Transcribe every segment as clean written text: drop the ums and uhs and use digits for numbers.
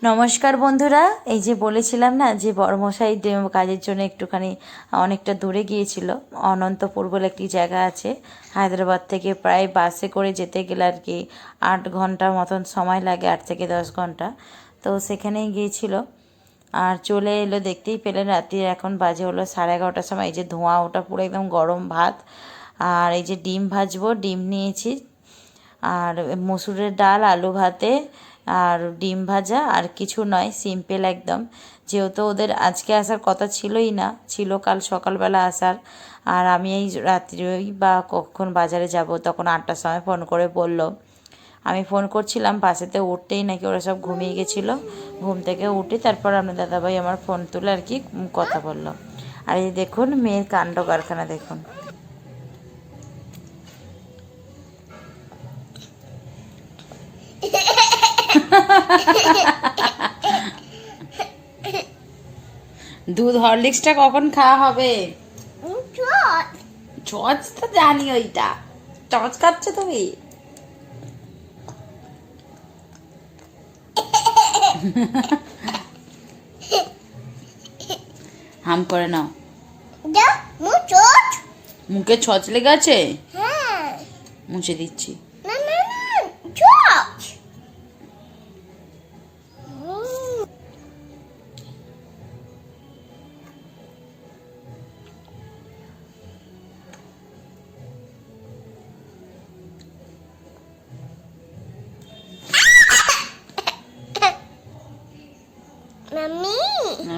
নমস্কার বন্ধুরা, এই যে বলেছিলাম না যে বড়মশাই কাজের জন্য একটুখানি অনেকটা দূরে গিয়েছিল। অনন্তপুর বলে একটি জায়গা আছে, হায়দ্রাবাদ থেকে প্রায় বাসে করে যেতে গেলে আর কি 8 ঘন্টার মতন সময় লাগে, 8 থেকে 10 ঘন্টা। তো সেখানেই গিয়েছিল আর চলে এলো। দেখতেই পেলেন রাত্রির এখন বাজে হলো 11:30টার সময়। এই যে ধোঁয়া, ওটা পুরো একদম গরম ভাত। আর এই যে ডিম ভাজবো, ডিম নিয়েছি, আর মসুরের ডাল, আলু ভাতে আর ডিম ভাজা, আর কিছু নয়, সিম্পল একদম। যেহেতু ওদের আজকে আসার কথা ছিলই না, ছিল কাল সকালবেলা আসার। আর আমি এই রাত্রি বা কখন বাজারে যাব, তখন 8টার সময় ফোন করে বলল। আমি ফোন করছিলাম, বাসেতে উঠতেই নাকি ওরা সব ঘুমিয়ে গেছিলো। ঘুম থেকে উঠে তারপর আপনার দাদাভাই আমার ফোন তুলে আর কি কথা বলল। আর এই দেখুন মেয়ের কাণ্ড কারখানা দেখুন। দুধ হরলিক্সটা কখন খাওয়া হবে? চচ তো জানি, ওইটা চচ খাচ্ছ তুমি? হাম করে নাও। মুখে ছচ লেগে আছে, মুছে দিচ্ছি।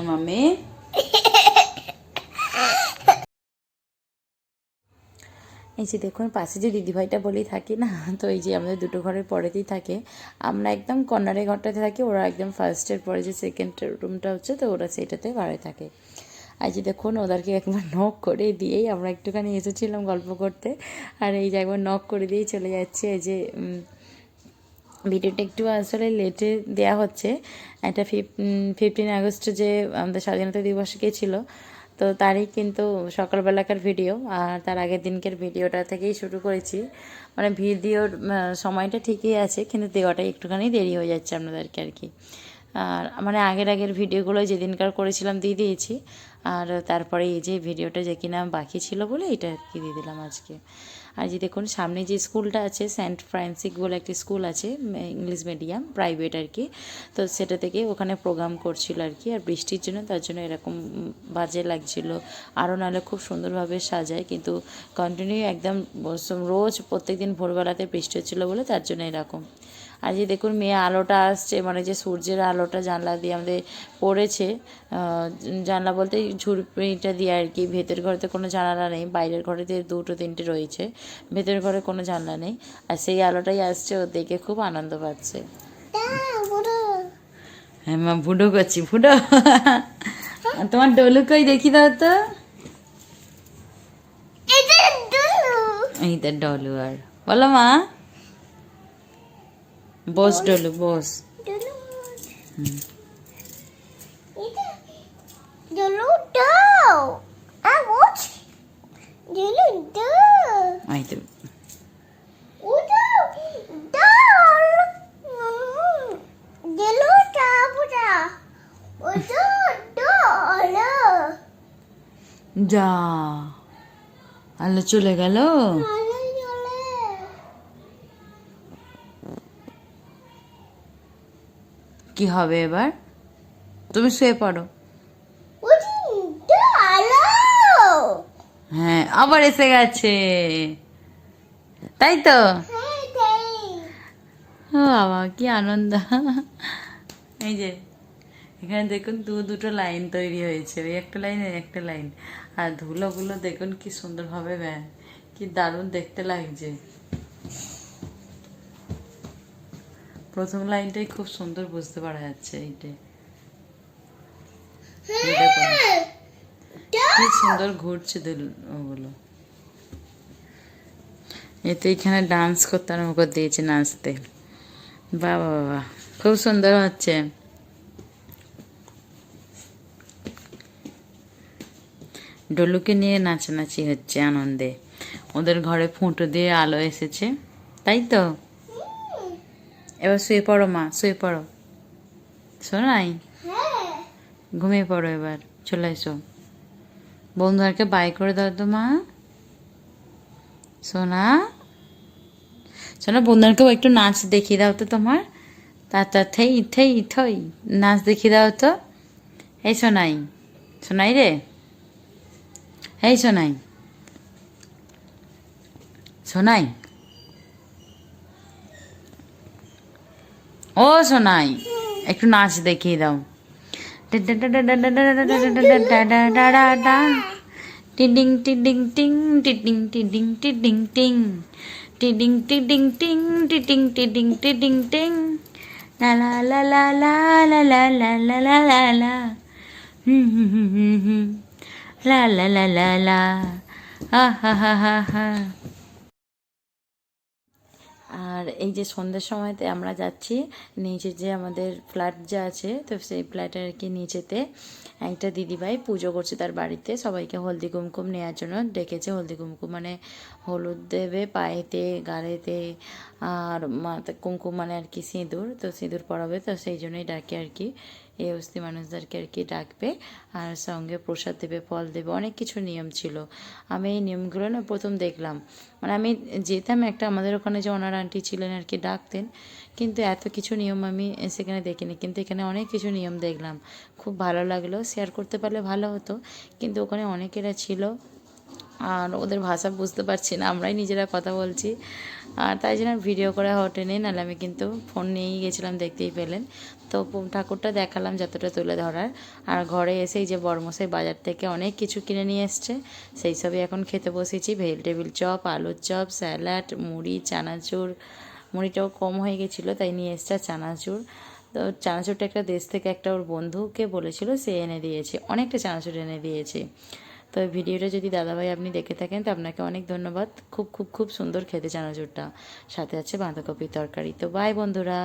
মাম্মি এই যে দেখুন, পাশে যে দিদিভাইটা বলেই থাকি না, তো এই যে আমাদের দুটো ঘরের পরেতেই থাকে। আমরা একদম কর্নারের ঘরটাতে থাকি, ওরা একদম ফার্স্টের পরে যে সেকেন্ড রুমটা হচ্ছে, তো ওরা সেইটাতে বাড়ি থাকে। আর যে দেখুন, ওদেরকে একবার নক করে দিয়েই আমরা একটুখানি এসেছিলাম গল্প করতে, আর এই যে একবার নক করে দিয়েই চলে যাচ্ছে। এই যে ভিডিওটা একটু আসলে লেটে দেওয়া হচ্ছে। একটা 15 আগস্ট যে আমাদের স্বাধীনতা দিবস গিয়েছিলো, তো তারই কিন্তু সকালবেলাকার ভিডিও, আর তার আগের দিনকের ভিডিওটা থেকেই শুরু করেছি। মানে ভিডিওর সময়টা ঠিকই আছে, কিন্তু দেওয়াটা একটুখানি দেরি হয়ে যাচ্ছে আপনাদেরকে আর কি। আর মানে আগের ভিডিওগুলো যেদিনকার করেছিলাম দিয়ে দিয়েছি, আর তারপরে এই যে ভিডিওটা যে কিনা বাকি ছিল বলে এটা আর কি দিয়ে দিলাম আজকে। আর যে দেখুন সামনে যে স্কুলটা আছে, সেন্ট ফ্রান্সিস বলে একটি স্কুল আছে, ইংলিশ মিডিয়াম প্রাইভেট আর কি। তো সেটা থেকে ওখানে প্রোগ্রাম করছিল আর কি, আর বৃষ্টির জন্য তার জন্য এরকম বাজে লাগছিল। আরও নাহলে খুব সুন্দরভাবে সাজায়, কিন্তু কন্টিনিউ একদম রোজ প্রত্যেক দিন ভোরবেলাতে বৃষ্টি হচ্ছিলো বলে তার জন্য এরকম। আর যে দেখুন মেয়ে আলোটা আসছে, মানে যে সূর্যের আলোটা জানলা দিয়ে আমাদের পড়েছে। জানলা বলতে ঝুড়িটা দিয়ে আর কি। ভেতর ঘরেতে কোনো জানালা নেই, বাইরের ঘরেতে 2-3টে রয়েছে, ভেতরের ঘরে কোনো জানলা নেই। আর সেই আলোটাই আসছে, ও দেখে খুব আনন্দ পাচ্ছে। হ্যাঁ মা, ভুডো করছি, ভুডো। তোমার ডলু কই দেখি দাও তো। এই তো ডলু। আর বলো মা, বস ডলু বস। যা আলো চলে গেল। কি হবে এবার? তুমি শুয়ে পড়ো। হ্যাঁ, আবার এসে গেছে, তাই তো। ও বাবা, কি আনন্দ। এই যে এখানে দেখুন দুটো লাইন তৈরি হয়েছে, ওই একটা লাইন, এই একটা লাইন। আর ধুলোগুলো দেখুন কি সুন্দরভাবে কি দারুণ দেখতে লাগছে। প্রথম লাইনটাই খুব সুন্দর বুঝতে পারা যাচ্ছে। এইটাই কি সুন্দর ঘুরছে ওগুলো। এতে এখানে ডান্স করতে আরম্ভ করে দিয়েছে, নাচতে। বাবা বাবা, খুব সুন্দর হচ্ছে। ডলুকে নিয়ে নাচানাচি হচ্ছে আনন্দে। ওদের ঘরে ফুটো দিয়ে আলো এসেছে, তাই তো। এবার শুয়ে পড়ো মা, শুয়ে পড়ো। সোনাই ঘুমিয়ে পড়ো এবার, চলে এসো। বন্ধুদেরকে বাই করে দাও তো মা। সোনা, সোনা বন্ধুদেরকেও একটু নাচ দেখিয়ে দাও তো তোমার। তা থেই থেই থই নাচ দেখিয়ে দাও তো। এই সোনাই, সোনাই রে, এই সোনাই, সোনাই, ও সোনাই, একটু নাচ দেখিয়ে দাও। টিডিং টিডিং টিং টিডিং টিডিং টিডিং টিং টিডিং টিডিং টিং টিডিং টিডিং টিডিং টিং লা লা লা লা লা লা লা লা লা লা লা লা হুম হুম হুম হুম হুম লা লা লা লা লা হা হা হা হা হা। আর এই যে সন্ধ্যের সময়তে আমরা যাচ্ছি নিচে, যে আমাদের ফ্ল্যাট যে আছে, তো সেই ফ্ল্যাটের আর কি নিচেতে একটা দিদিভাই পুজো করছে তার বাড়িতে, সবাইকে হলদি কুমকুম নেওয়ার জন্য ডেকেছে। হলদি কুমকুম মানে হলুদ দেবে পায়েতে, গাড়েতে, আর মাথা কুমকুম মানে আর কি সিঁদুর, তো সিঁদুর পরাবে, তো সেই জন্যই ডাকে আর কি। এই অস্থি মানুষদেরকে আর কি ডাকবে, আর সঙ্গে প্রসাদ দেবে, ফল দেবে, অনেক কিছু নিয়ম ছিল। আমি এই নিয়মগুলো না প্রথম দেখলাম, মানে আমি যেতাম একটা, আমাদের ওখানে যে ওনার আন্টি ছিলেন আর কি ডাকতেন, কিন্তু এত কিছু নিয়ম আমি সেখানে দেখিনি, কিন্তু এখানে অনেক কিছু নিয়ম দেখলাম, খুব ভালো লাগলো। শেয়ার করতে পারলে ভালো হতো, কিন্তু ওখানে অনেকেরা ছিল আর ওদের ভাষা বুঝতে পারছি না, আমরাই নিজেরা কথা বলছি, আর তাই জন্য ভিডিও করা ওঠেনি, নাহলে আমি কিন্তু ফোন নিয়েই গেছিলাম, দেখতেই পেলেন। তো ঠাকুরটা দেখালাম যতটা তুলে ধরার। আর ঘরে এসেই যে বড়মশাই বাজার থেকে অনেক কিছু কিনে নিয়ে এসছে, সেই সবই এখন খেতে বসেছি। ভেজিটেবিল চপ, আলুর চপ, স্যালাড, মুড়ি, চানাচুর, মুড়িটাও কম হয়ে গেছিলো তাই নিয়ে এসছে চানাচুর। তো চানাচুরটা একটা দেশ থেকে একটা ওর বন্ধুকে বলেছিল, সে এনে দিয়েছে, অনেকটা চানাচুর এনে দিয়েছে। তো ভিডিওটা যদি দাদাভাই আপনি দেখে থাকেন তো আপনাকে অনেক ধন্যবাদ। খুব খুব খুব সুন্দর খেতে চানাচুরটা, সাথে আছে বাঁধাকপির তরকারি। তো বাই বন্ধুরা।